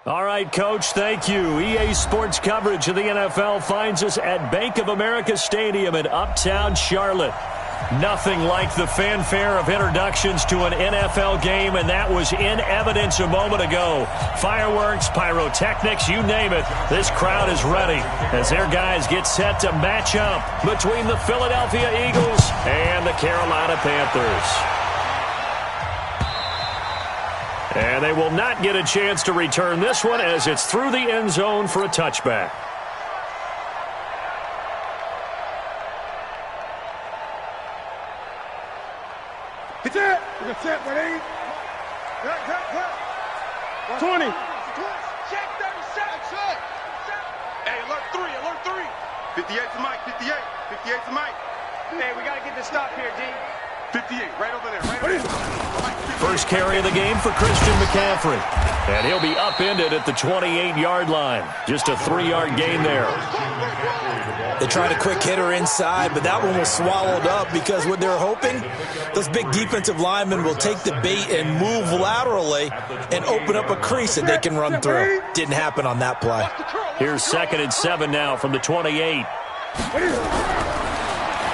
All right, Coach, thank you. EA Sports coverage of the NFL finds us at Bank of America Stadium in Uptown Charlotte. Nothing like the fanfare of introductions to an NFL game, and that was in evidence a moment ago. Fireworks, pyrotechnics, you name it. This crowd is ready as their guys get set to match up between the Philadelphia Eagles and the Carolina Panthers. And they will not get a chance to return this one as it's through the end zone for a touchback. Hit that. We're going to set, buddy. 20. Check 37. Hey, alert 3. 58 to Mike, 58. 58 to Mike. Hey, we got to get this stop here, D. 58, right over there, right over there. First carry of the game for Christian McCaffrey. And he'll be upended at the 28-yard line. Just a 3-yard gain there. They tried a quick hitter inside, but that one was swallowed up because what they're hoping, those big defensive linemen will take the bait and move laterally and open up a crease that they can run through. Didn't happen on that play. Here's 2nd and 7 now from the 28.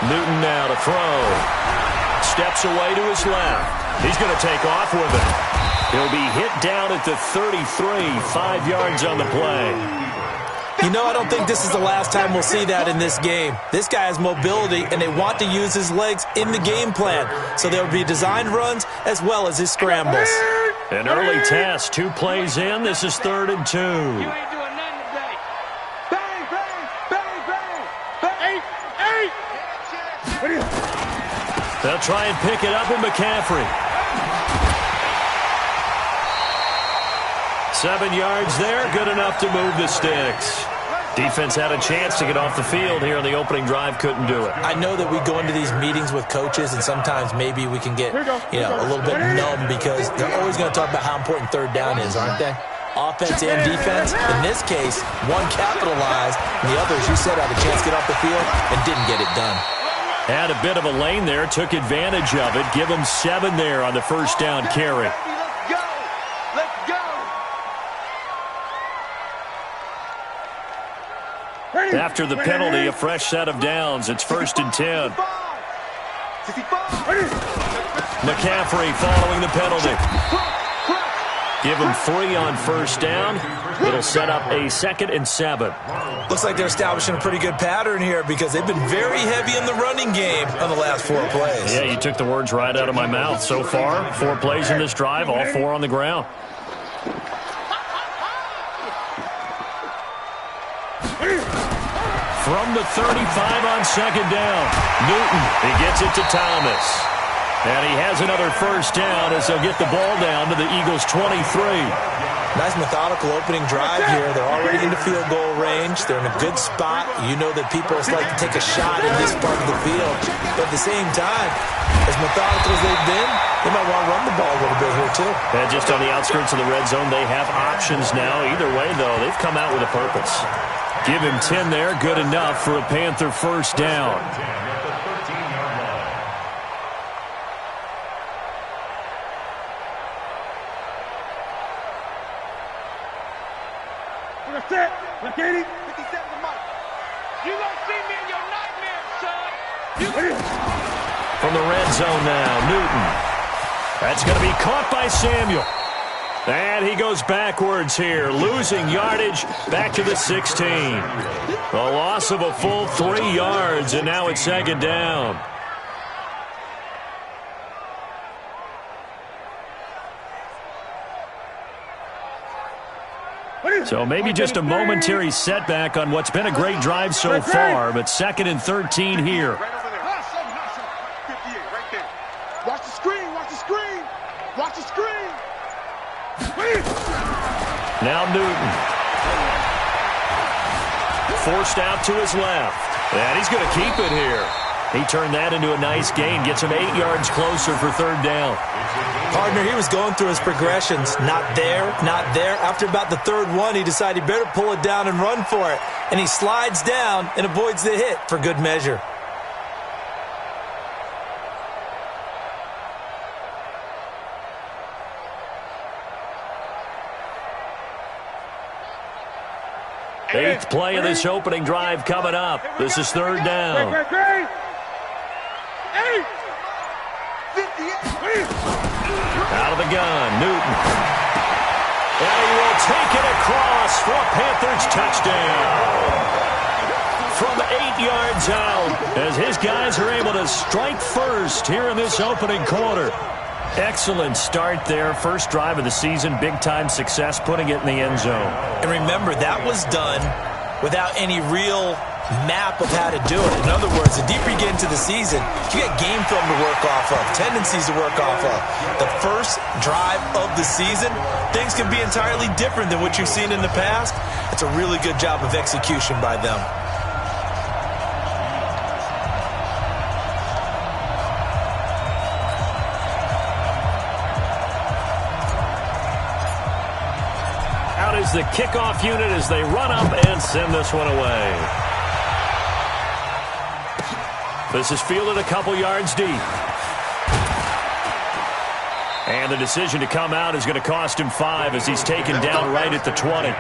Newton now to throw. Steps away to his left. He's going to take off with it. He'll be hit down at the 33, 5 yards on the play. You know, I don't think this is the last time we'll see that in this game. This guy has mobility, and they want to use his legs in the game plan. So there will be designed runs as well as his scrambles. An early test, 2 plays in. This is 3rd and 2. You ain't doing nothing today. Bang, bang, bang, bang. 8. They'll try and pick it up with McCaffrey. 7 yards there, good enough to move the sticks. Defense had a chance to get off the field here on the opening drive, couldn't do it. I know that we go into these meetings with coaches, and sometimes maybe we can get, a little bit numb because they're always going to talk about how important 3rd down is, aren't they? Offense and defense. In this case, one capitalized, and the other, as you said, had a chance to get off the field and didn't get it done. Had a bit of a lane there, took advantage of it. Give him 7 there on the first down carry. Let's go. After the penalty, a fresh set of downs. It's 1st and 10. McCaffrey following the penalty. Give him 3 on first down. It'll set up a 2nd and 7. Looks like they're establishing a pretty good pattern here because they've been very heavy in the running game on the last 4 plays. Yeah, you took the words right out of my mouth. So far, 4 plays in this drive, all 4 on the ground. From the 35 on 2nd down, Newton, he gets it to Thomas. And he has another first down as they'll get the ball down to the Eagles' 23. Nice methodical opening drive here. They're already into field goal range. They're in a good spot. You know that people just like to take a shot in this part of the field. But at the same time, as methodical as they've been, they might want to run the ball a little bit here too. And just on the outskirts of the red zone, they have options now. Either way, though, they've come out with a purpose. Give him 10 there, good enough for a Panther first down. Set. Look, 80. 57 to Mike. You gonna see me in your nightmares, son. From the red zone now, Newton. That's going to be caught by Samuel. And he goes backwards here, losing yardage back to the 16. A loss of a full 3 yards, and now it's 2nd down. So maybe just a momentary setback on what's been a great drive so far, but 2nd and 13 here. Right over there. 58, right there. Watch the screen, watch the screen. Watch the screen. Now Newton. Forced out to his left. And he's going to keep it here. He turned that into a nice gain. Gets him 8 yards closer for 3rd down. Partner, he was going through his progressions. Not there, not there. After about the 3rd one, he decided he better pull it down and run for it. And he slides down and avoids the hit for good measure. 8th play of this opening drive coming up. This is 3rd down. Out of the gun, Newton. And he will take it across for a Panthers touchdown. From 8 yards out, as his guys are able to strike first here in this opening quarter. Excellent start there. First drive of the season, big-time success, putting it in the end zone. And remember, that was done without any real map of how to do it. In other words, the deeper you get into the season, you get game film to work off of, tendencies to work off of. The first drive of the season, things can be entirely different than what you've seen in the past. It's a really good job of execution by them. Out is the kickoff unit as they run up and send this one away. This is fielded a couple yards deep. And the decision to come out is going to cost him 5 as he's taken down right at the 20.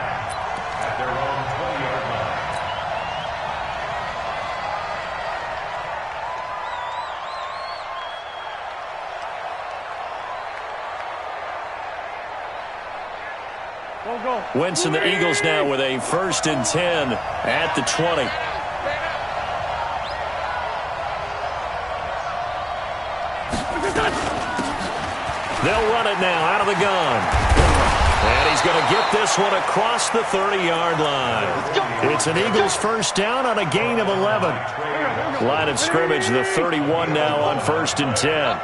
Wentz and the Eagles now with a 1st and 10 at the 20. They'll run it now out of the gun. And he's going to get this one across the 30-yard line. It's an Eagles 1st down on a gain of 11. Line of scrimmage, the 31 now on 1st and 10.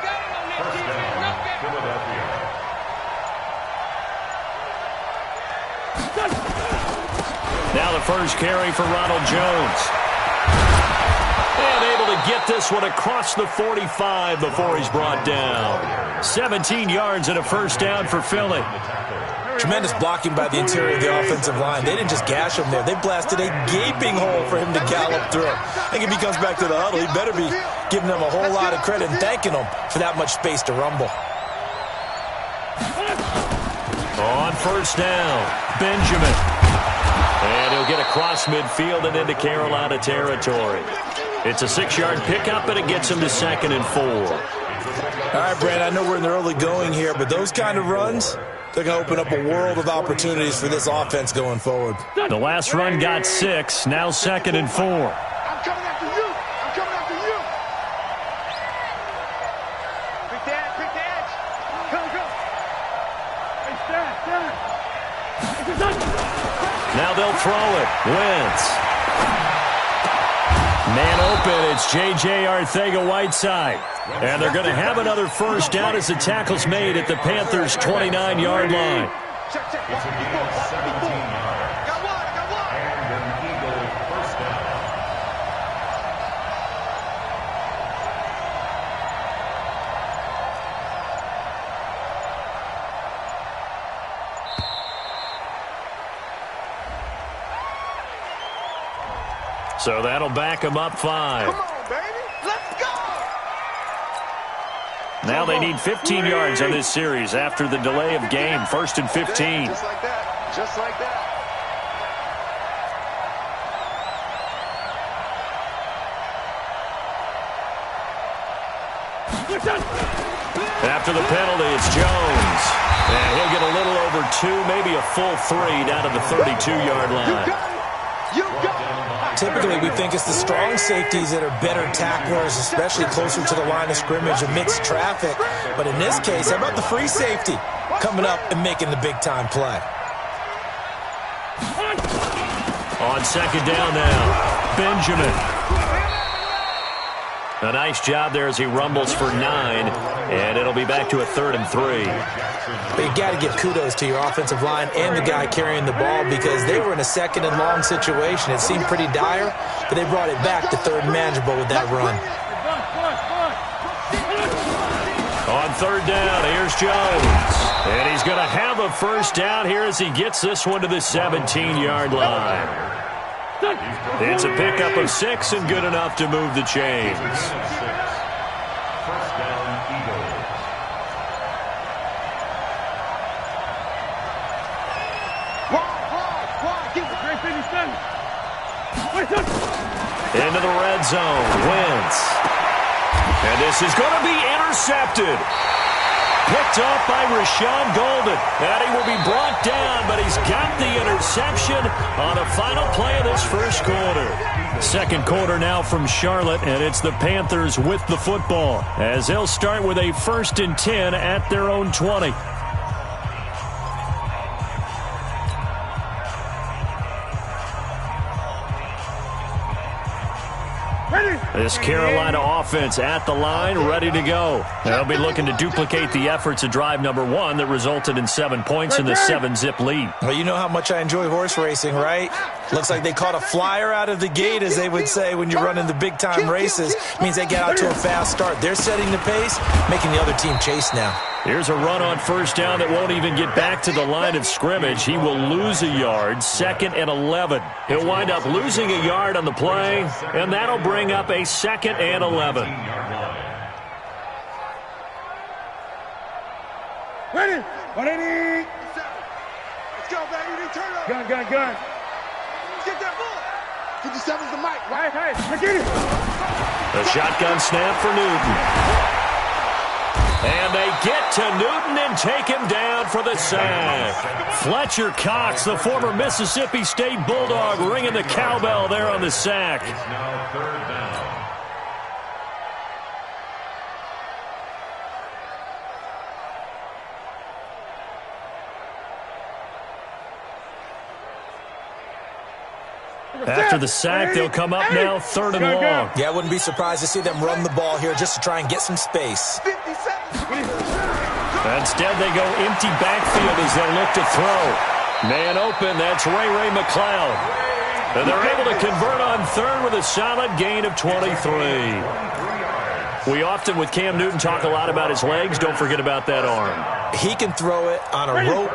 Now the first carry for Ronald Jones. And able to get this one across the 45 before he's brought down. 17 yards and a 1st down for Philly. Tremendous blocking by the interior of the offensive line. They didn't just gash him there. They blasted a gaping hole for him to gallop through. I think if he comes back to the huddle, he better be giving them a whole lot of credit and thanking them for that much space to rumble. On 1st down, Benjamin. And he'll get across midfield and into Carolina territory. It's a 6-yard pickup, and it gets him to 2nd and 4. All right, Brad, I know we're in the early going here, but those kind of runs, they're going to open up a world of opportunities for this offense going forward. The last run got 6, now 2nd and 4. I'm coming after you. I'm coming after you. Quick the edge. Go. Hey, stand. Now they'll throw it. Wentz. Man open, it's J.J. Arcega-Whiteside. And they're going to have another 1st down as the tackle's made at the Panthers' 29-yard line. So that'll back them up 5. Come on, baby. Let's go. Now they need 15 yards on this series after the delay of game. 1st and 15. Just like that. Just like that. After the penalty, it's Jones. And he'll get a little over 2, maybe a full 3 down to the 32-yard line. You got it. Typically, we think it's the strong safeties that are better tacklers, especially closer to the line of scrimmage amidst traffic. But in this case, how about the free safety coming up and making the big-time play? On 2nd down now, Benjamin. A nice job there as he rumbles for 9, and it'll be back to a 3rd and 3. But you got to give kudos to your offensive line and the guy carrying the ball because they were in a 2nd and long situation. It seemed pretty dire, but they brought it back to 3rd and manageable with that run. On 3rd down, here's Jones. And he's going to have a 1st down here as he gets this one to the 17-yard line. It's a pickup of 6 and good enough to move the chains. Into the red zone. Wentz. And this is going to be intercepted. Picked off by Rashawn Golden. And he will be brought down, but he's got the interception on the final play of this first quarter. Second quarter now from Charlotte, and it's the Panthers with the football, as they'll start with a 1st and 10 at their own 20. This Carolina offense at the line, ready to go. They'll be looking to duplicate the efforts of drive number 1 that resulted in 7 points in the 7-zip lead. Well, you know how much I enjoy horse racing, right? Looks like they caught a flyer out of the gate, as they would say when you're running the big-time races. It means they get out to a fast start. They're setting the pace, making the other team chase now. Here's a run on first down that won't even get back to the line of scrimmage. He will lose a yard, 2nd and 11. He'll wind up losing a yard on the play, and that'll bring up a 2nd and 11. Ready? 180. Let's go, baby. Turn up. Gun. Let's get that ball. 57's the mic. Right. Let's get it. The shotgun snap for Newton. And they get to Newton and take him down for the sack. Fletcher Cox, the former Mississippi State Bulldog, ringing the cowbell there on the sack. Now 3rd down. After the sack, they'll come up now 3rd and long. Yeah, I wouldn't be surprised to see them run the ball here just to try and get some space. Instead, they go empty backfield as they look to throw. Man open, that's Ray McLeod. And they're able to convert on 3rd with a solid gain of 23. We often, with Cam Newton, talk a lot about his legs. Don't forget about that arm. He can throw it on a rope.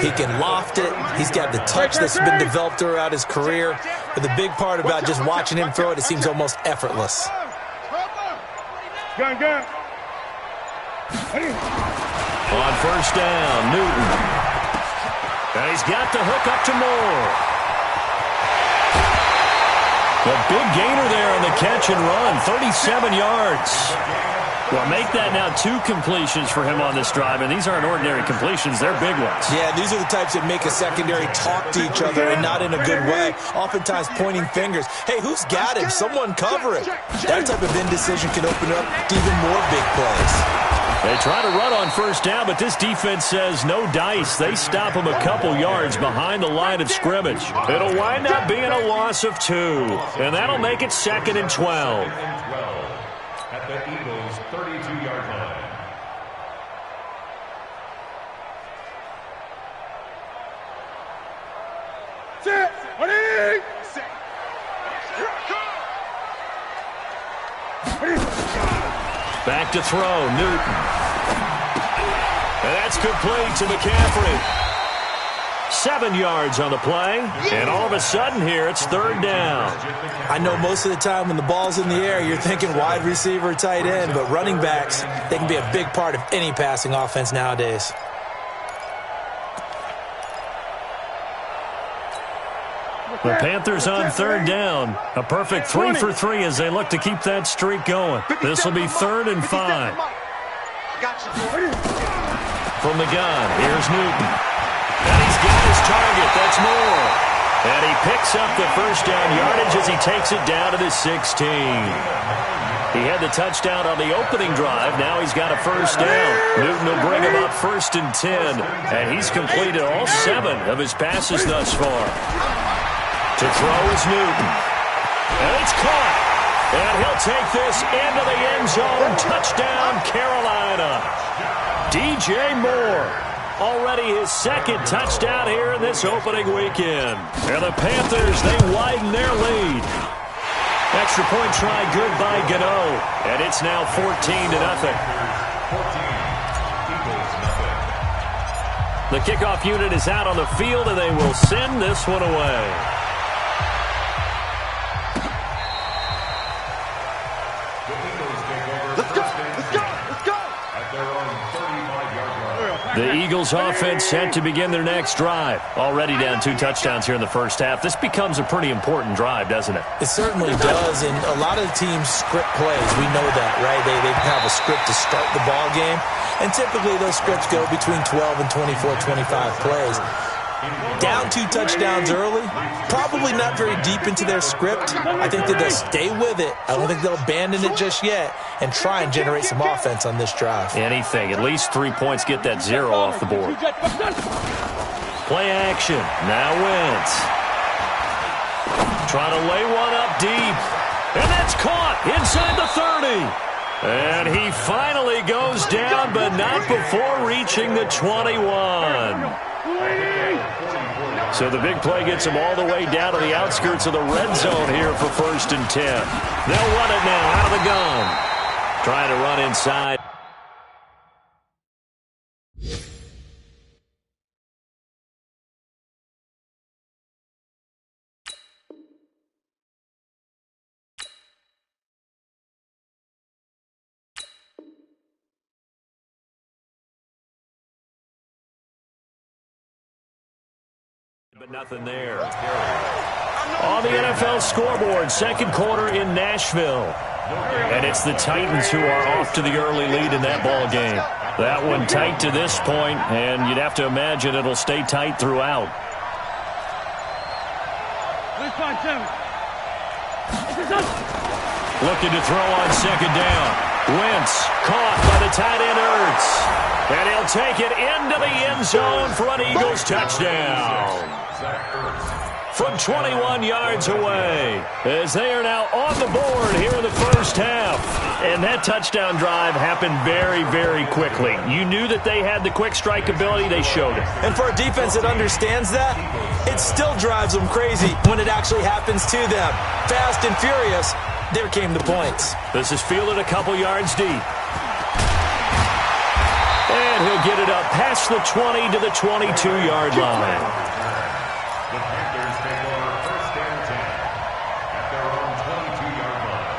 He can loft it. He's got the touch that's been developed throughout his career. But the big part about just watching him throw it, it seems almost effortless. Gun. On first down, Newton. And he's got the hook up to Moore. A big gainer there on the catch and run, 37 yards. Well, make that now 2 completions for him on this drive, and these aren't ordinary completions. They're big ones. Yeah, these are the types that make a secondary talk to each other, and not in a good way. Oftentimes pointing fingers. Hey, who's got him? Someone cover it. That type of indecision can open up to even more big plays. They try to run on first down, but this defense says no dice. They stop him a couple yards behind the line of scrimmage. It'll wind up being a loss of 2, and that'll make it 2nd and 12. At the Eagles' 32-yard line. Set. 180. Back to throw, Newton. And that's complete to McCaffrey. 7 yards on the play, and all of a sudden here, it's 3rd down. I know most of the time when the ball's in the air, you're thinking wide receiver, tight end, but running backs, they can be a big part of any passing offense nowadays. The Panthers on 3rd down. A perfect 3 for 3 as they look to keep that streak going. This will be 3rd and 5. From the gun, here's Newton. And he's got his target. That's Moore. And he picks up the first down yardage as he takes it down to the 16. He had the touchdown on the opening drive. Now he's got a first down. Newton will bring him up 1st and 10. And he's completed all 7 of his passes thus far. To throw is Newton. And it's caught. And he'll take this into the end zone. Touchdown, Carolina. DJ Moore. Already his 2nd touchdown here in this opening weekend. And the Panthers, they widen their lead. Extra point try good by Gano. And it's now 14-0. The kickoff unit is out on the field, and they will send this one away. The Eagles offense set to begin their next drive. Already down 2 touchdowns here in the first half. This becomes a pretty important drive, doesn't it? It certainly does, and a lot of the teams script plays. We know that, right? They have a script to start the ball game, and typically those scripts go between 12 and 24, 25 plays. Down 2 touchdowns early, probably not very deep into their script. I think that they'll stay with it. I don't think they'll abandon it just yet and try and generate some offense on this drive. Anything. At least 3 points, get that 0 off the board. Play action. Now Wentz. Trying to lay one up deep. And that's caught inside the 30. And he finally goes down, but not before reaching the 21. So the big play gets him all the way down to the outskirts of the red zone here for 1st and 10. They'll run it now out of the gun. Trying to run inside. But nothing there. On the NFL scoreboard, second quarter in Nashville. And it's the Titans who are off to the early lead in that ball game. That one tight to this point, and you'd have to imagine it'll stay tight throughout. Looking to throw on second down. Wentz caught by the tight end Ertz. And he'll take it into the end zone for an Eagles touchdown. From 21 yards away, as they are now on the board here in the first half. And that touchdown drive happened very, very quickly. You knew that they had the quick strike ability. They showed it. And for a defense that understands that, it still drives them crazy when it actually happens to them. Fast and furious, there came the points. This is fielded a couple yards deep. And he'll get it up past the 20 to the 22-yard line. The Panthers take over 1st and 10 at their own 22-yard line.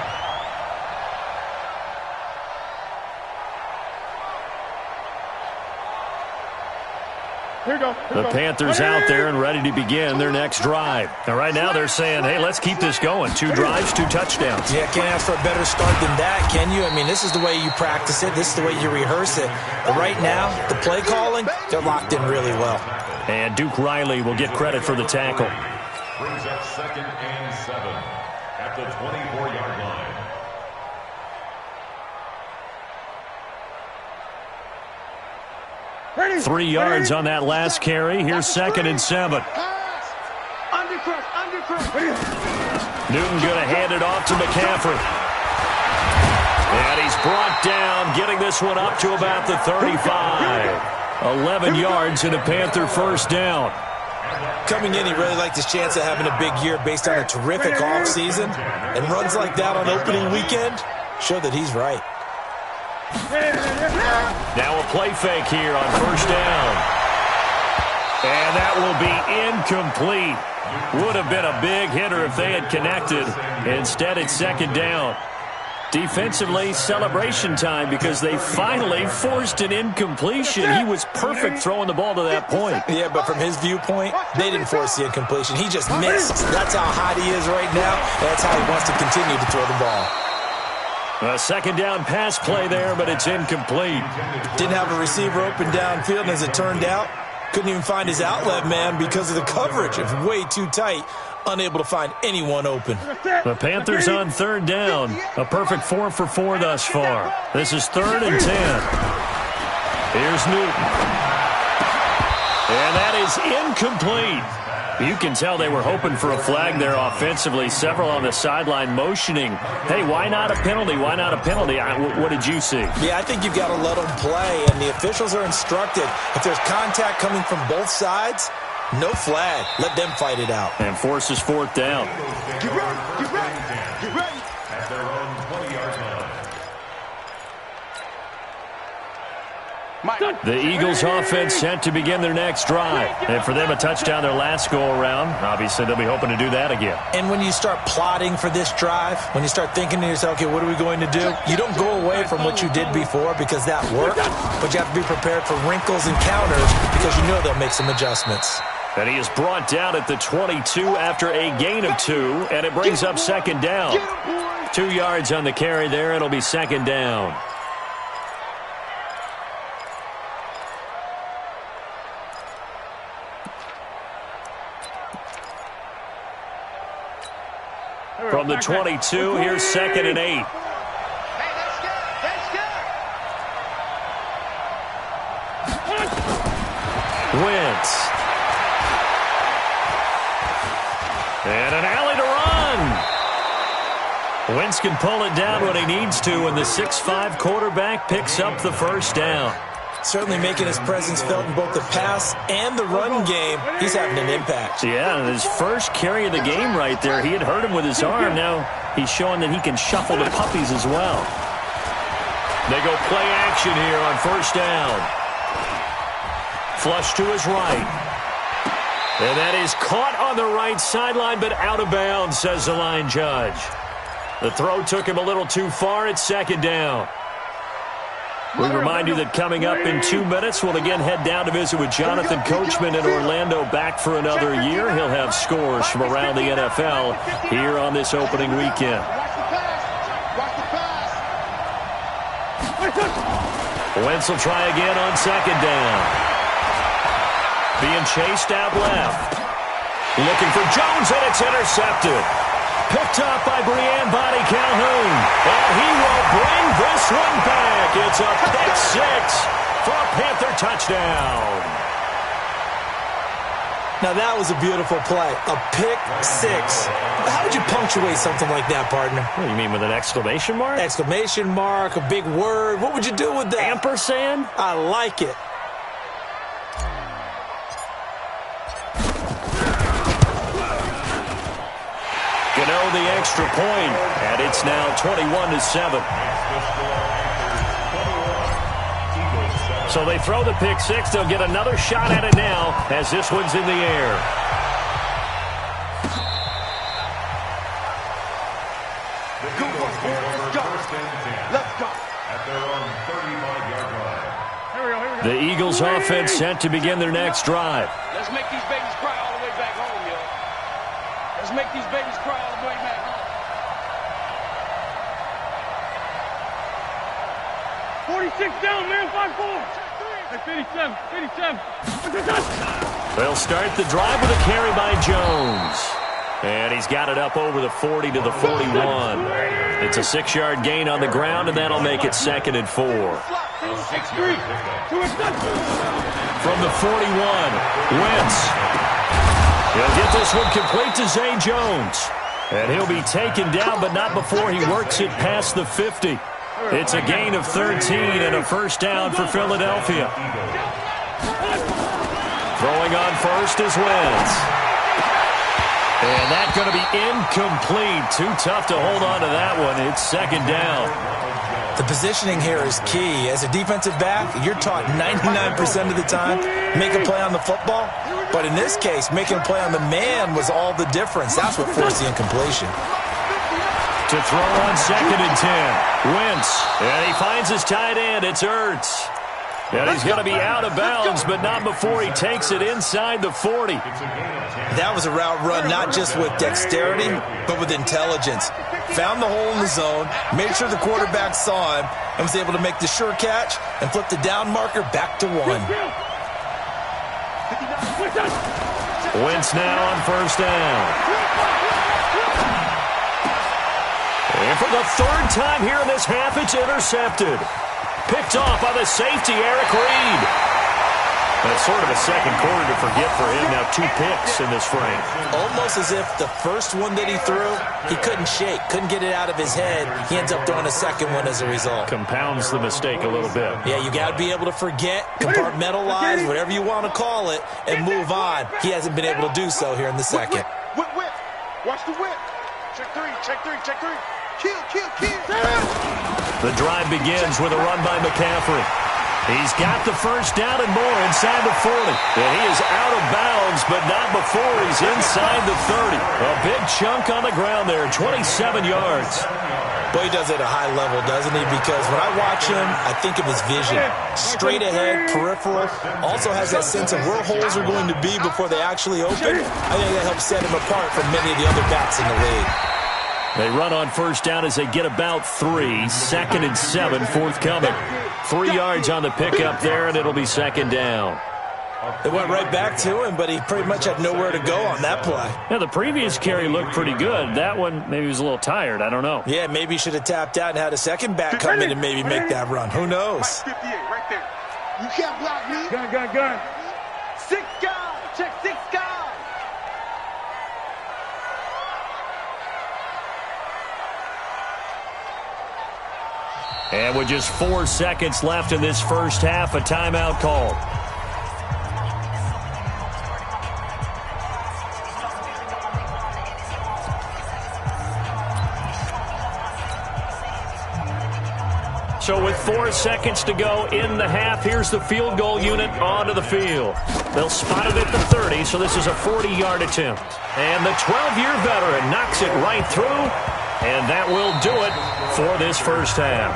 Here we go. The Panthers out there and ready to begin their next drive. And right now they're saying, hey, let's keep this going. 2 drives, 2 touchdowns. Yeah, can't ask for a better start than that, can you? I mean, this is the way you practice it. This is the way you rehearse it. But right now, the play calling, they're locked in really well. And Duke Riley will get credit for the tackle. Brings up 2nd and 7 at the 24-yard line. Ready. 3 yards on that last carry. Here's 2nd and 7. Newton going to hand it off to McCaffrey. And he's brought down, getting this one up to about the 35. 11 yards and a Panther first down. Coming in, he really liked his chance of having a big year based on a terrific offseason. And runs like that on opening weekend show that he's right. Now a play fake here on first down. And that will be incomplete. Would have been a big hitter if they had connected. Instead, it's 2nd down. Defensively, celebration time because they finally forced an incompletion. He was perfect throwing the ball to that point. Yeah, but from his viewpoint, they didn't force the incompletion. He just missed. That's how hot he is right now. That's how he wants to continue to throw the ball. A 2nd down pass play there, but it's incomplete. Didn't have a receiver open downfield, and as it turned out, couldn't even find his outlet man because of the coverage. It was way too tight. Unable to find anyone open. The Panthers on 3rd down. A perfect 4 for 4 thus far. This is 3rd and 10. Here's Newton. And that is incomplete. You can tell they were hoping for a flag there offensively. Several on the sideline motioning. Hey, why not a penalty? Why not a penalty? What did you see? Yeah, I think you've got to let them play, and the officials are instructed. If there's contact coming from both sides, no flag. Let them fight it out. And forces 4th down. Get ready. Get ready. Get ready. At their own 20-yard line. The Eagles offense set to begin their next drive. And for them, a touchdown their last go-around. Obviously, they'll be hoping to do that again. And when you start plotting for this drive, when you start thinking to yourself, okay, what are we going to do? You don't go away from what you did before because that worked, but you have to be prepared for wrinkles and counters because you know they'll make some adjustments. And he is brought down at the 22 after a gain of 2, and it brings up second down. 2 yards on the carry there. It'll be second down. From the 22, here's second and 8. Wentz. And an alley to run. Wentz can pull it down when he needs to, and the 6'5" quarterback picks up the first down. Certainly making his presence felt in both the pass and the run game. He's having an impact. Yeah, his first carry of the game right there. He had hurt him with his arm. Now he's showing that he can shuffle the puppies as well. They go play action here on first down. Flush to his right. And that is caught on the right sideline, but out of bounds, says the line judge. The throw took him a little too far. It's second down. We remind you that coming up in 2 minutes, we'll again head down to visit with Jonathan Coachman in Orlando, back for another year. He'll have scores from around the NFL here on this opening weekend. Wentz will try again on second down. Being chased out left. Looking for Jones, and it's intercepted. Picked up by Brian Body Calhoun. And he will bring this one back. It's a pick six for a Panther touchdown. Now that was a beautiful play. A pick six. How would you punctuate something like that, partner? What do you mean, with an exclamation mark? Exclamation mark, a big word. What would you do with that? Ampersand? I like it. Gano the extra point, and it's now 21-7. So they throw the pick six. They'll get another shot at it now as this one's in the air. Let's go. At their own 35-yard line. The Eagles offense set to begin their next drive. Let's make these babies cry all the way back home, yo. Let's make these babies cry all the way back home. 46 down, man, 5-4. Hey, 57. They'll start the drive with a carry by Jones. And he's got it up over the 40 to the 41. It's a 6-yard gain on the ground, and that'll make it second and 4. From the 41, Wentz. He'll get this one complete to Zay Jones. And he'll be taken down, but not before he works it past the 50. It's a gain of 13 and a first down for Philadelphia. Throwing on first is Wentz. And that's going to be incomplete. Too tough to hold on to that one. It's second down. The positioning here is key. As a defensive back, you're taught 99% of the time, make a play on the football. But in this case, making a play on the man was all the difference. That's what forced the incompletion. To throw on second and 10. Wentz. And he finds his tight end. It's Ertz. And he's going to be out of bounds, but not before he takes it inside the 40. That was a route run not just with dexterity, but with intelligence. Found the hole in the zone, made sure the quarterback saw him, and was able to make the sure catch and flip the down marker back to 1. Wentz now on first down. And for the third time here in this half, it's intercepted. Picked off by the safety, Eric Reed. That's sort of a second quarter to forget for him. Now 2 picks in this frame. Almost as if the first one that he threw, he couldn't shake, couldn't get it out of his head. He ends up throwing a second one as a result. Compounds the mistake a little bit. Yeah, you got to be able to forget, compartmentalize, whatever you want to call it, and move on. He hasn't been able to do so here in the second. Whip. Watch the whip. Check three. Kill. The drive begins with a run by McCaffrey. He's got the first down and more inside the 40. And he is out of bounds, but not before he's inside the 30. A big chunk on the ground there, 27 yards. Well, he does it at a high level, doesn't he? Because when I watch him, I think of his vision. Straight ahead, peripheral. Also has that sense of where holes are going to be before they actually open. I think that helps set him apart from many of the other backs in the league. They run on first down as they get about 3. 2nd and 7 forthcoming. 3 yards on the pickup there, and it'll be 2nd down. They went right back to him, but he pretty much had nowhere to go on that play. Yeah, the previous carry looked pretty good. That one, maybe he was a little tired. I don't know. Yeah, maybe he should have tapped out and had a second back come in and maybe make that run. Who knows? 58 right there. You can't block me. Gun. 6 guys. Check 6 guys. And with just 4 seconds left in this first half, a timeout called. So with 4 seconds to go in the half, here's the field goal unit onto the field. They'll spot it at the 30, so this is a 40-yard attempt. And the 12-year veteran knocks it right through. And that will do it for this first half.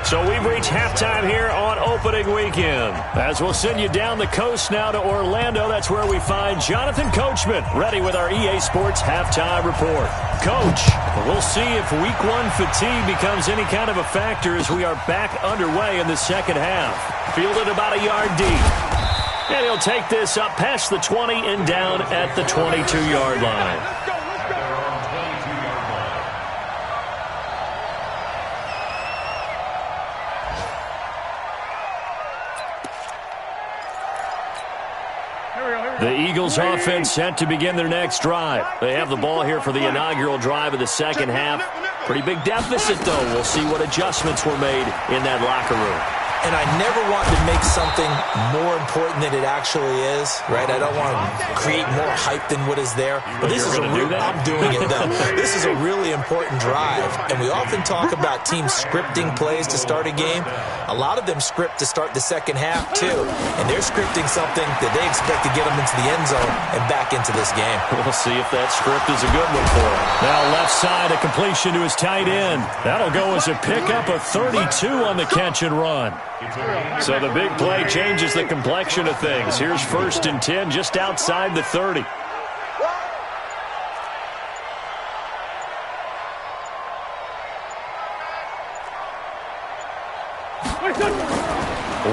So we've reached halftime here on opening weekend. As we'll send you down the coast now to Orlando, that's where we find Jonathan Coachman ready with our EA Sports halftime report. Coach, we'll see if week 1 fatigue becomes any kind of a factor as we are back underway in the second half. Fielded about a yard deep. And he'll take this up past the 20 and down at the 22-yard line. The Eagles offense set to begin their next drive. They have the ball here for the inaugural drive of the second half. Pretty big deficit, though. We'll see what adjustments were made in that locker room. And I never want to make something more important than it actually is, right? I don't want to create more hype than what is there. But this is a real, I'm doing it, though. This is a really important drive. And we often talk about teams scripting plays to start a game. A lot of them script to start the second half, too. And they're scripting something that they expect to get them into the end zone and back into this game. We'll see if that script is a good one for him. Now left side, a completion to his tight end. That'll go as a pickup of 32 on the catch and run. So the big play changes the complexion of things. Here's 1st and 10 just outside the 30.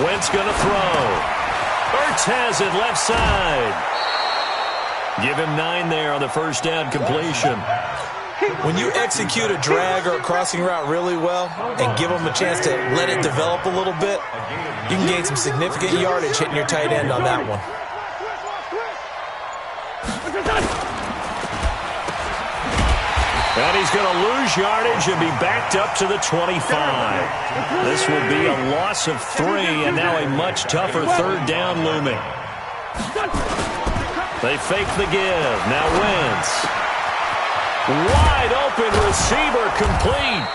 Wentz going to throw. Ertz has it left side. Give him 9 there on the first down completion. When you execute a drag or a crossing route really well and give them a chance to let it develop a little bit, you can gain some significant yardage hitting your tight end on that one. And he's going to lose yardage and be backed up to the 25. This will be a loss of 3 and now a much tougher third down looming. They fake the give. Now Wentz. Wide open receiver complete.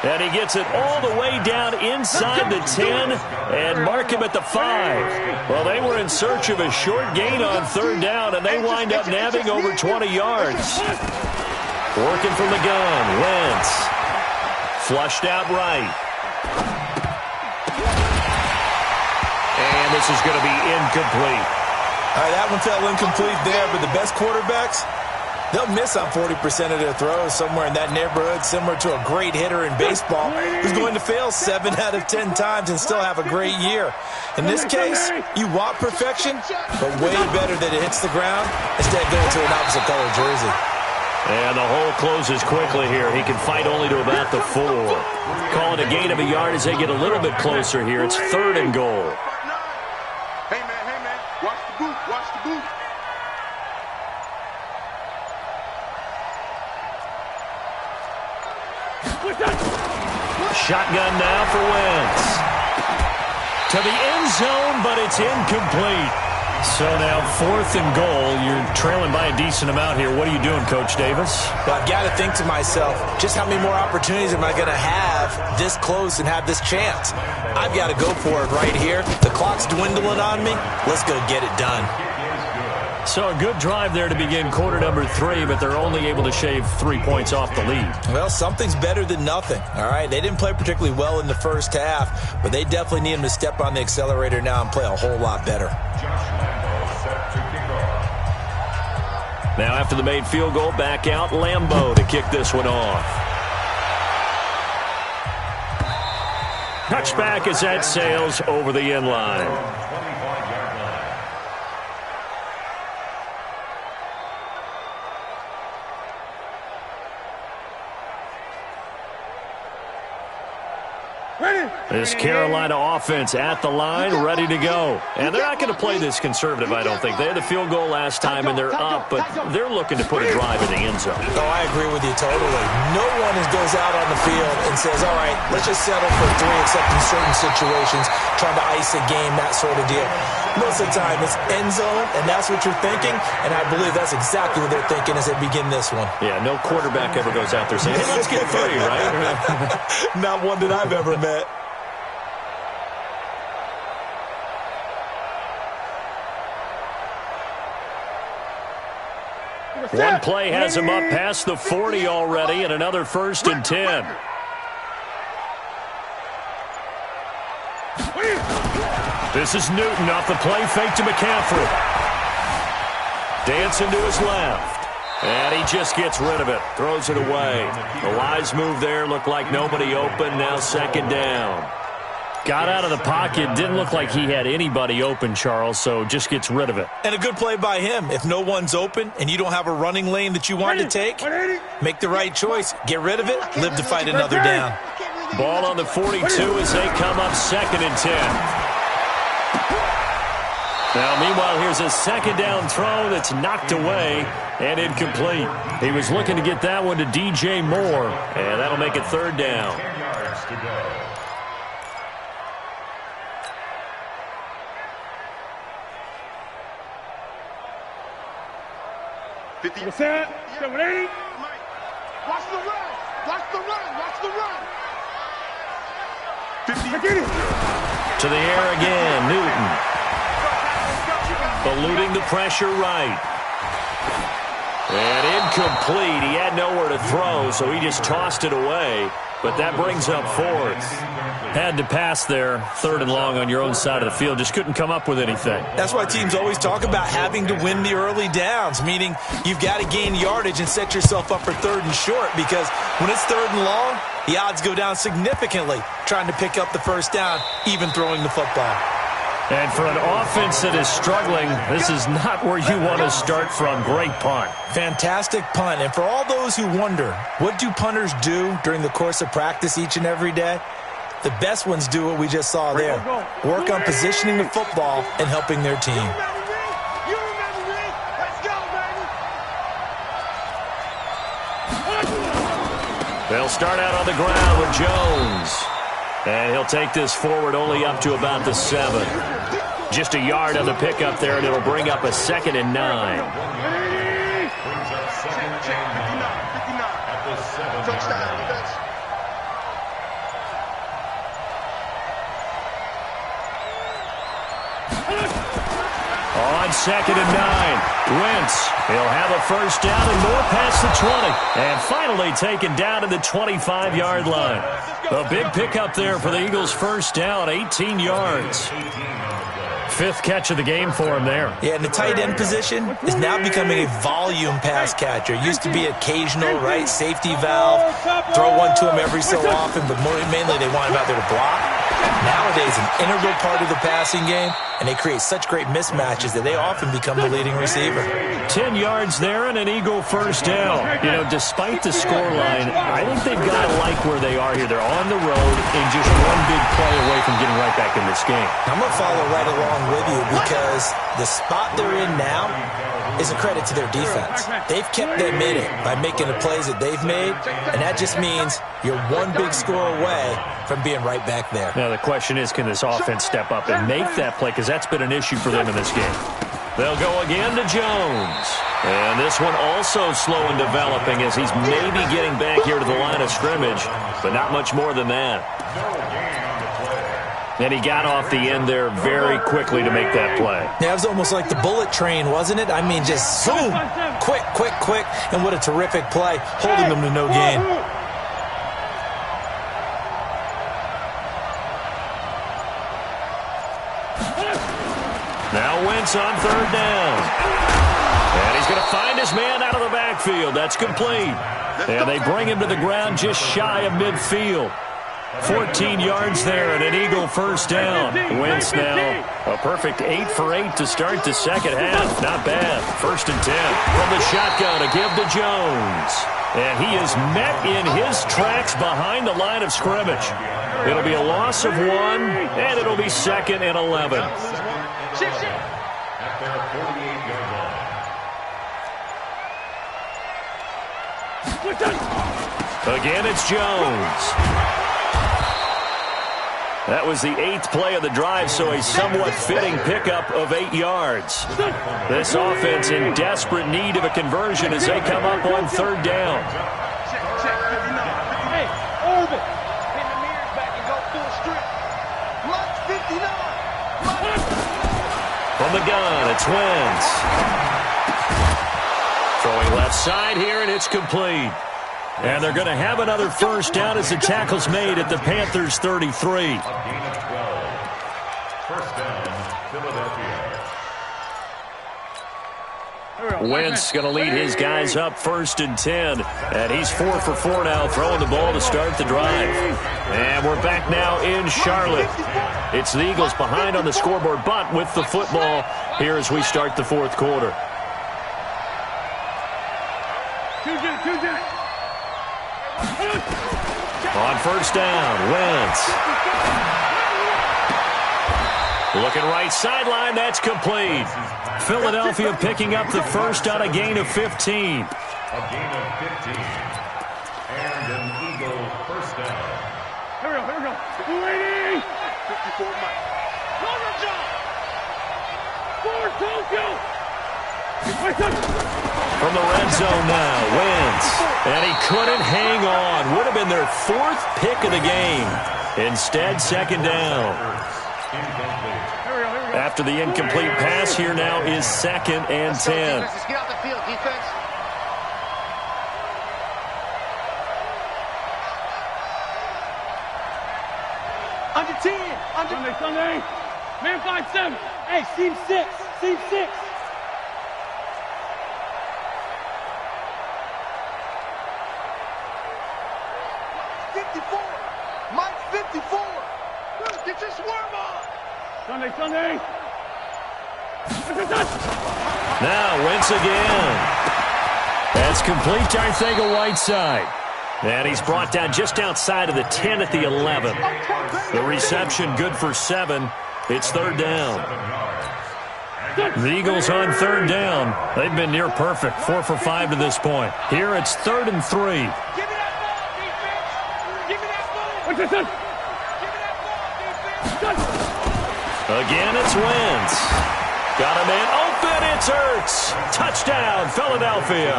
And he gets it all the way down inside the 10 and mark him at the 5. Well, they were in search of a short gain on third down, and they wind up nabbing over 20 yards. Working from the gun, Wentz. Flushed out right. And this is going to be incomplete. All right, that one fell incomplete there, but the best quarterbacks, they'll miss on 40% of their throws, somewhere in that neighborhood, similar to a great hitter in baseball who's going to fail 7 out of 10 times and still have a great year. In this case, you want perfection, but way better that it hits the ground instead of going to an opposite color jersey. And the hole closes quickly here. He can fight only to about the 4. Call it a gain of a yard as they get a little bit closer here. It's 3rd and goal. Hey, man, watch the boot, watch the boot. Shotgun now for Wentz. To the end zone, but it's incomplete. So now 4th and goal. You're trailing by a decent amount here. What are you doing, Coach Davis? Well, I've got to think to myself, just how many more opportunities am I going to have this close and have this chance? I've got to go for it right here. The clock's dwindling on me. Let's go get it done. So a good drive there to begin quarter number 3, but they're only able to shave 3 points off the lead. Well, something's better than nothing, all right? They didn't play particularly well in the first half, but they definitely need them to step on the accelerator now and play a whole lot better. Now after the made field goal, back out Lambeau to kick this one off. Touchback as that sails over the end line. This Carolina offense at the line, ready to go. And they're not going to play this conservative, I don't think. They had the field goal last time, and they're up, but they're looking to put a drive in the end zone. Oh, I agree with you totally. No one goes out on the field and says, all right, let's just settle for 3, except in certain situations, trying to ice a game, that sort of deal. Most of the time, it's end zone, and that's what you're thinking, and I believe that's exactly what they're thinking as they begin this one. Yeah, no quarterback ever goes out there saying, hey, let's get 3, right? Not one that I've ever met. One play has him up past the 40 already, and another 1st and 10. This is Newton off the play fake to McCaffrey. Dancing to his left. And he just gets rid of it. Throws it away. The wise move there. Looked like nobody open. Now 2nd down. Got out of the pocket. Didn't look like he had anybody open, Charles, so just gets rid of it. And a good play by him. If no one's open and you don't have a running lane that you want to take, make the right choice. Get rid of it. Live to fight another down. Ball on the 42 as they come up 2nd and 10. Now, meanwhile, here's a 2nd down throw that's knocked away and incomplete. He was looking to get that one to DJ Moore, and that'll make it 3rd down. 10 yards to go. What's that? 780. Watch the run. Watch the run. Watch the run. 50. To the air again, Newton. Eluding the pressure right. And incomplete. He had nowhere to throw, so he just tossed it away. But that brings up 4th. Had to pass there, 3rd and long on your own side of the field. Just couldn't come up with anything. That's why teams always talk about having to win the early downs, meaning you've got to gain yardage and set yourself up for 3rd and short, because when it's 3rd and long, the odds go down significantly trying to pick up the 1st down, even throwing the football. And for an offense that is struggling, this is not where you want to start from. Great punt. Fantastic punt. And for all those who wonder, what do punters do during the course of practice each and every day? The best ones do what we just saw there. Work on positioning the football and helping their team. They'll start out on the ground with Jones. And he'll take this forward only up to about the 7. Just a yard on the pickup there, and it'll bring up a 2nd and 9. Brings up 2nd and 9 at the 7. On 2nd and 9, Wentz. He'll have a 1st down and more past the 20. And finally taken down to the 25-yard line. A big pickup there for the Eagles' 1st down, 18 yards. 5th catch of the game for him there. Yeah, and the tight end position is now becoming a volume pass catcher. It used to be occasional, right, safety valve, throw one to him every so often, but mainly they want him out there to block. Nowadays, an integral part of the passing game, and they create such great mismatches that they often become the leading receiver. 10 yards there and an Eagle 1st down. You know, despite the scoreline, I think they've got to like where they are here. They're on the road and just one big play away from getting right back in this game. I'm going to follow right along with you because the spot they're in now is a credit to their defense. They've kept them in it by making the plays that they've made, and that just means you're one big score away from being right back there. Now the question is, can this offense step up and make that play? Because that's been an issue for them in this game. They'll go again to Jones. And this one also slow in developing as he's maybe getting back here to the line of scrimmage, but not much more than that. And he got off the end there very quickly to make that play. Yeah, it was almost like the bullet train, wasn't it? I mean, just zoom, quick, quick, quick, and what a terrific play, holding them to no gain. Now Wentz on third down. And he's going to find his man out of the backfield. That's complete. And they bring him to the ground just shy of midfield. 14 yards there and an Eagle first down. Wentz now a perfect 8 for 8 to start the second half. Not bad. 1st and 10 from the shotgun to give to Jones. And he is met in his tracks behind the line of scrimmage. It'll be a loss of 1, and it'll be 2nd and 11. At their 48-yard line. Again, it's Jones. That was the 8th play of the drive, so a somewhat fitting pickup of 8 yards. This offense in desperate need of a conversion as they come up on third down. Hey, Orbit. Pin the mirrors back and go full strip. Lunch 59. From the gun, it's Wentz. Throwing left side here, and it's complete. And they're going to have another first down as the tackle's made at the Panthers' 33. A gain of 12. First down, Philadelphia. Wentz going to lead his guys up 1st and 10. And he's 4 for 4 now, throwing the ball to start the drive. And we're back now in Charlotte. It's the Eagles behind on the scoreboard, but with the football here as we start the 4th quarter. On first down, Wentz. Looking right sideline, that's complete. Philadelphia picking up the first on a gain of 15. A gain of 15. And an Eagle first down. Here we go. 54 Mike. Longer jump. Forward, Tokyo. From the red zone now, Wentz. And he couldn't hang on. Would have been their 4th pick of the game. Instead, 2nd down. After the incomplete pass, here now is 2nd and 10. Let's get off the field, defense. Under 10. Sunday. Man 5-7. Hey, seam 6. Seam 6. Mike 54. Get your swerve on. Sunday. Now, Wentz again. That's complete to Arcega-Whiteside. And he's brought down just outside of the 10 at the 11. The reception good for 7. It's 3rd down. The Eagles on 3rd down. They've been near perfect. 4 for 5 to this point. Here it's 3rd and 3. Again, it's Wentz. Got a man open. It's Ertz. Touchdown, Philadelphia.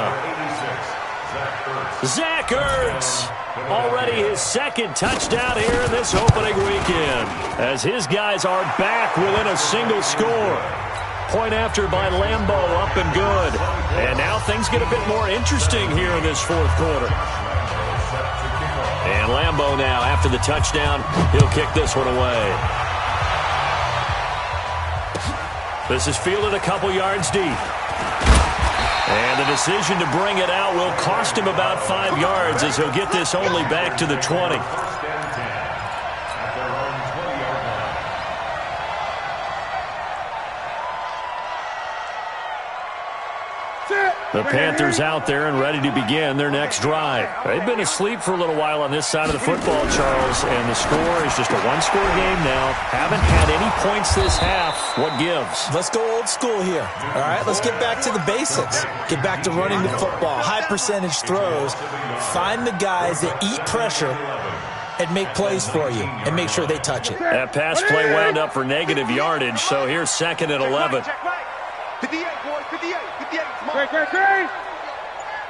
Zach Ertz. Already his 2nd touchdown here in this opening weekend. As his guys are back within a single score. Point after by Lambo, up and good. And now things get a bit more interesting here in this 4th quarter. And Lambo now, after the touchdown, he'll kick this one away. This is fielded a couple yards deep. And the decision to bring it out will cost him about 5 yards as he'll get this only back to the 20. The Panthers out there and ready to begin their next drive. They've been asleep for a little while on this side of the football, Charles, and the score is just a one-score game now. Haven't had any points this half. What gives? Let's go old school here. All right, let's get back to the basics. Get back to running the football, high percentage throws. Find the guys that eat pressure and make plays for you and make sure they touch it. That pass play wound up for negative yardage, so here's 2nd and 11. 58, boys, 58. 58, come on. Great.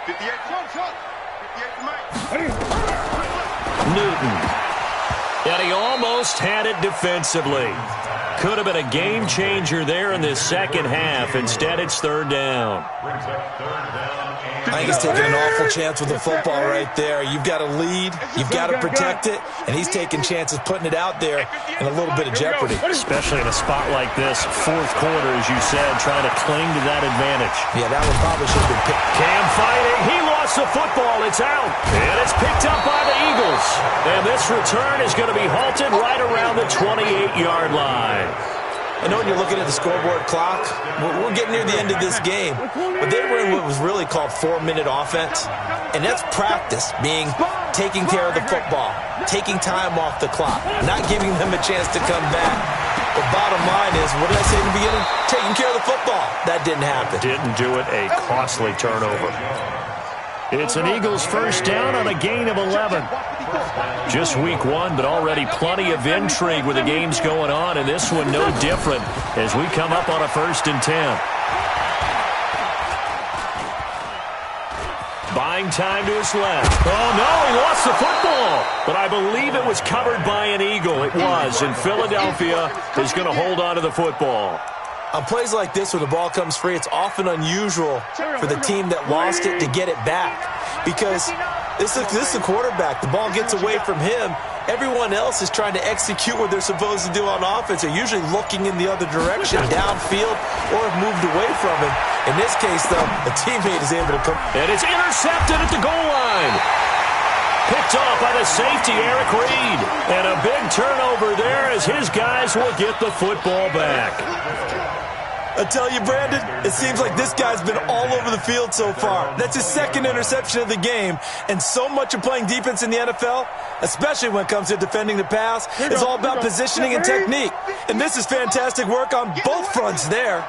58, shot. 58 to Mike. Newton. And he almost had it defensively. Could have been a game changer there in this second half. Instead, it's third down. Brings up third down. I think he's taking an awful chance with the football right there. You've got to lead, you've got to protect it, and he's taking chances putting it out there in a little bit of jeopardy. Especially in a spot like this, fourth quarter, as you said, trying to cling to that advantage. Yeah, that one probably should have been picked. Cam fighting. He lost the football. It's out. And it's picked up by the Eagles. And this return is going to be halted right around the 28-yard line. I know when you're looking at the scoreboard clock, we're getting near the end of this game, but they were in what was really called 4-minute offense, and that's practice, being taking care of the football, taking time off the clock, not giving them a chance to come back. The bottom line is, what did I say in the beginning? Taking care of the football. That didn't happen. Didn't do it. A costly turnover. It's an Eagles first down on a gain of 11. Just week one, but already plenty of intrigue with the games going on, and this one no different as we come up on a 1st and 10. Buying time to his left. Oh, no, he lost the football. But I believe it was covered by an Eagle. It was, and Philadelphia is going to hold on to the football. On plays like this, when the ball comes free, it's often unusual for the team that lost it to get it back. Because this is the quarterback. The ball gets away from him. Everyone else is trying to execute what they're supposed to do on offense. They're usually looking in the other direction, downfield, or have moved away from him. In this case, though, a teammate is able to come. And it's intercepted at the goal line. Picked off by the safety, Eric Reed. And a big turnover there as his guys will get the football back. I tell you, Brandon, it seems like this guy's been all over the field so far. That's his second interception of the game. And so much of playing defense in the NFL, especially when it comes to defending the pass, is all about positioning and technique. And this is fantastic work on both fronts there.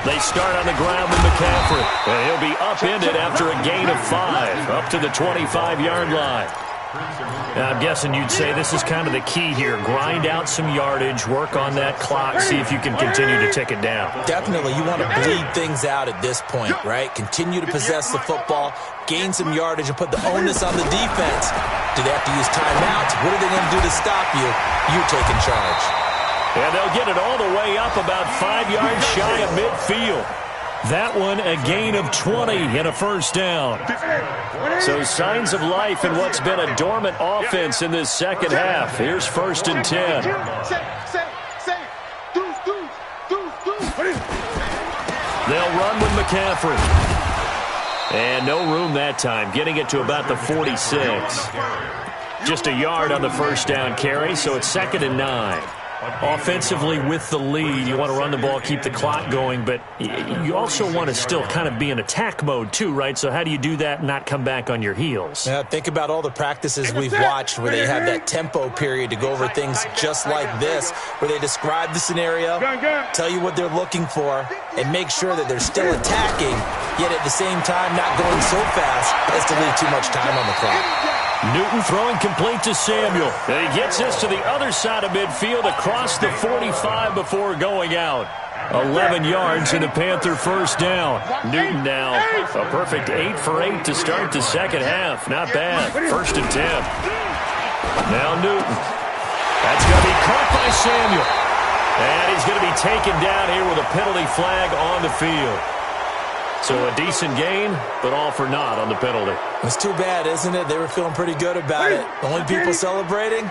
They start on the ground with McCaffrey. And he'll be upended after a gain of 5, up to the 25-yard line. I'm guessing you'd say this is kind of the key here. Grind out some yardage, work on that clock, see if you can continue to tick it down. Definitely. You want to bleed things out at this point, right? Continue to possess the football, gain some yardage, and put the onus on the defense. Do they have to use timeouts? What are they going to do to stop you? You're taking charge. And they'll get it all the way up about 5 yards shy of midfield. That one a gain of 20 and a first down. So signs of life in what's been a dormant offense in this second half. Here's 1st and 10. They'll run with McCaffrey. And no room that time, getting it to about the 46. Just a yard on the first down carry, so it's 2nd and 9. Offensively with the lead, you want to run the ball, keep the clock going, but you also want to still kind of be in attack mode too, right? So how do you do that and not come back on your heels? Yeah, think about all the practices we've watched where they have that tempo period to go over things just like this, where they describe the scenario, tell you what they're looking for, and make sure that they're still attacking, yet at the same time not going so fast as to leave too much time on the clock. Newton throwing complete to Samuel. And he gets this to the other side of midfield across the 45 before going out. 11 yards in the Panther first down. Newton now a perfect 8 for 8 to start the second half. Not bad. 1st and 10. Now Newton. That's going to be caught by Samuel. And he's going to be taken down here with a penalty flag on the field. So a decent gain, but all for naught on the penalty. It's too bad, isn't it? They were feeling pretty good about it. The only people celebrating,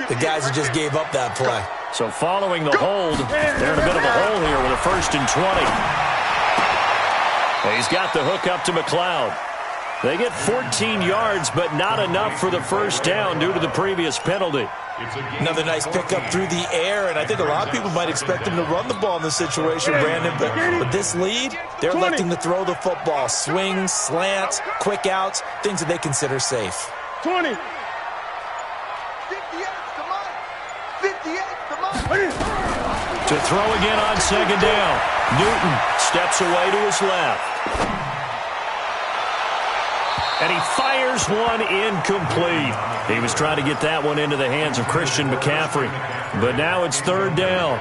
the guys who just gave up that play. So following the hold, they're in a bit of a hole here with a 1st and 20. He's got the hook up to McLeod. They get 14 yards, but not enough for the first down due to the previous penalty. Another nice pickup through the air, and I think a lot of people might expect him to run the ball in this situation, Brandon, but with this lead, they're electing to throw the football. Swings, slants, quick outs, things that they consider safe. 20. 58 to Mike. To throw again on 2nd down. Newton steps away to his left. And he fires one incomplete. He was trying to get that one into the hands of Christian McCaffrey. But now it's 3rd down.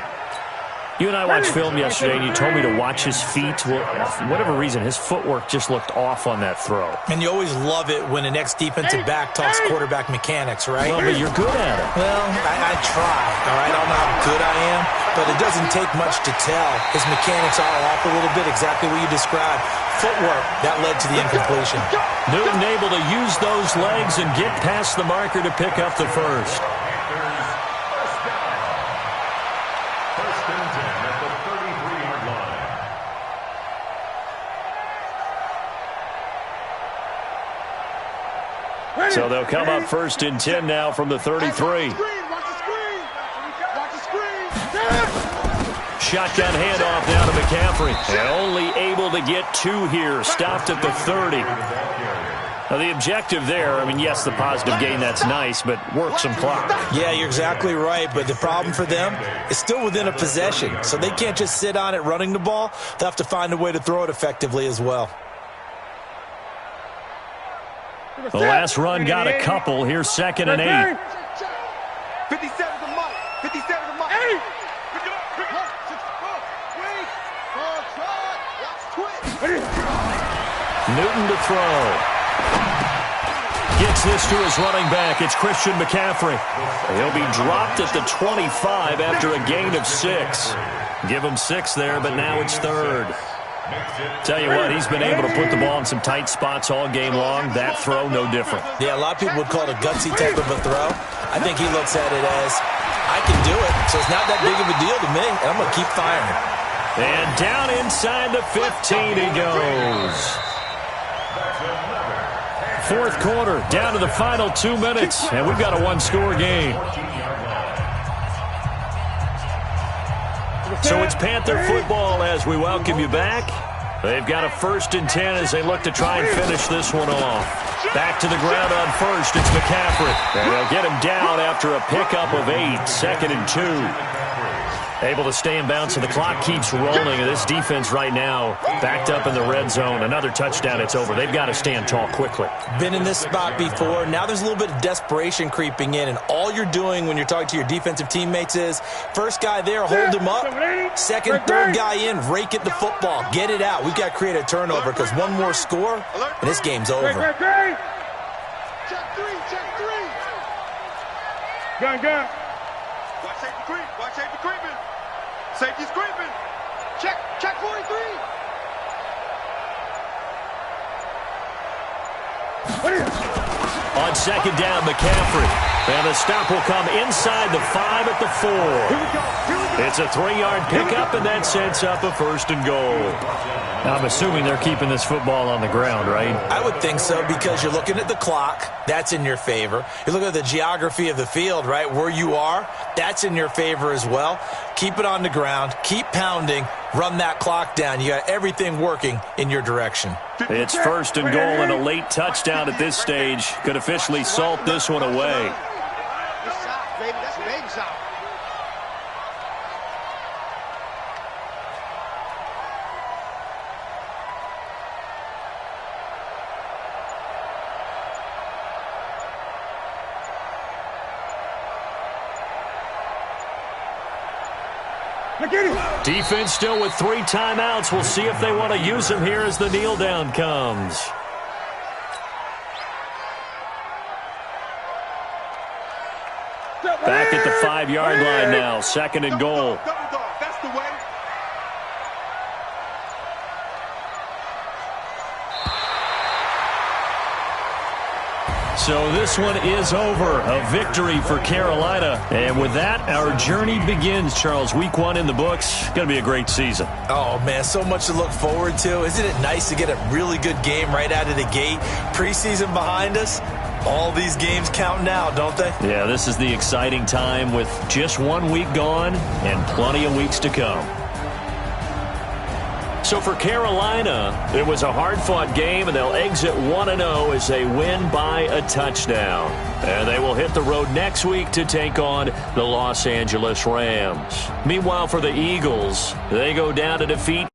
You and I watched film yesterday, and you told me to watch his feet. Well, for whatever reason, his footwork just looked off on that throw. And you always love it when an ex-defensive back talks quarterback mechanics, right? Well, but you're good at it. Well, I try, all right? I don't know how good I am, but it doesn't take much to tell. His mechanics are off a little bit, exactly what you described. Footwork, that led to the incompletion. Newton able to use those legs and get past the marker to pick up the first. First and 10 at the 33-yard line. So they'll come up first and 10 now from the 33. Watch the screen. Watch the screen. Shotgun handoff down to McCaffrey. And only able to get 2 here. Stopped at the 30. Now, the objective there, I mean, yes, the positive gain, that's nice, but work some clock. Yeah, you're exactly right, but the problem for them is still within a possession, so they can't just sit on it running the ball. They'll have to find a way to throw it effectively as well. The last run got a couple. Here's 2nd and 8. 57's a month. 57's a month. Pick it up. Pick it up. 6 Newton to throw. Gets this to his running back. It's Christian McCaffrey. He'll be dropped at the 25 after a gain of 6. Give him 6 there, but now it's 3rd. Tell you what, he's been able to put the ball in some tight spots all game long. That throw, no different. Yeah, a lot of people would call it a gutsy type of a throw. I think he looks at it as, I can do it, so it's not that big of a deal to me, and I'm going to keep firing. And down inside the 15 he goes. 4th quarter, down to the final 2 minutes, and we've got a 1-score game. So it's Panther football as we welcome you back. They've got a 1st and 10 as they look to try and finish this one off. Back to the ground on first, it's McCaffrey. And they'll get him down after a pickup of 8, 2nd and 2. Able to stay in bounds, so the clock keeps rolling. And this defense right now backed up in the red zone. Another touchdown, it's over. They've got to stand tall quickly. Been in this spot before. Now there's a little bit of desperation creeping in, and all you're doing when you're talking to your defensive teammates is, first guy there, hold him up. 2nd, 3rd guy in, rake at the football. Get it out. We've got to create a turnover because one more score, and this game's over. Check 3. Gun. Watch safety creep. Watch safety creeping. Safety's creeping. Check 43. On 2nd down, McCaffrey. And the stop will come inside the 5 at the 4. It's a 3-yard pickup, and that sets up a 1st and goal. Now, I'm assuming they're keeping this football on the ground, right? I would think so because you're looking at the clock. That's in your favor. You're looking at the geography of the field, right? Where you are, that's in your favor as well. Keep it on the ground. Keep pounding. Run that clock down. You got everything working in your direction. It's 1st and goal, and a late touchdown at this stage could officially salt this one away. Good shot, baby. That's a baby shot. Defense still with 3 timeouts. We'll see if they want to use them here as the kneel down comes. Back at the 5-yard line now. 2nd and goal. Double dog. That's the way. So this one is over. A victory for Carolina. And with that, our journey begins, Charles. Week 1 in the books. Going to be a great season. Oh, man, so much to look forward to. Isn't it nice to get a really good game right out of the gate? Preseason behind us. All these games count now, don't they? Yeah, this is the exciting time with just 1 week gone and plenty of weeks to come. So for Carolina, it was a hard-fought game, and they'll exit 1-0 as they win by a touchdown. And they will hit the road next week to take on the Los Angeles Rams. Meanwhile, for the Eagles, they go down to defeat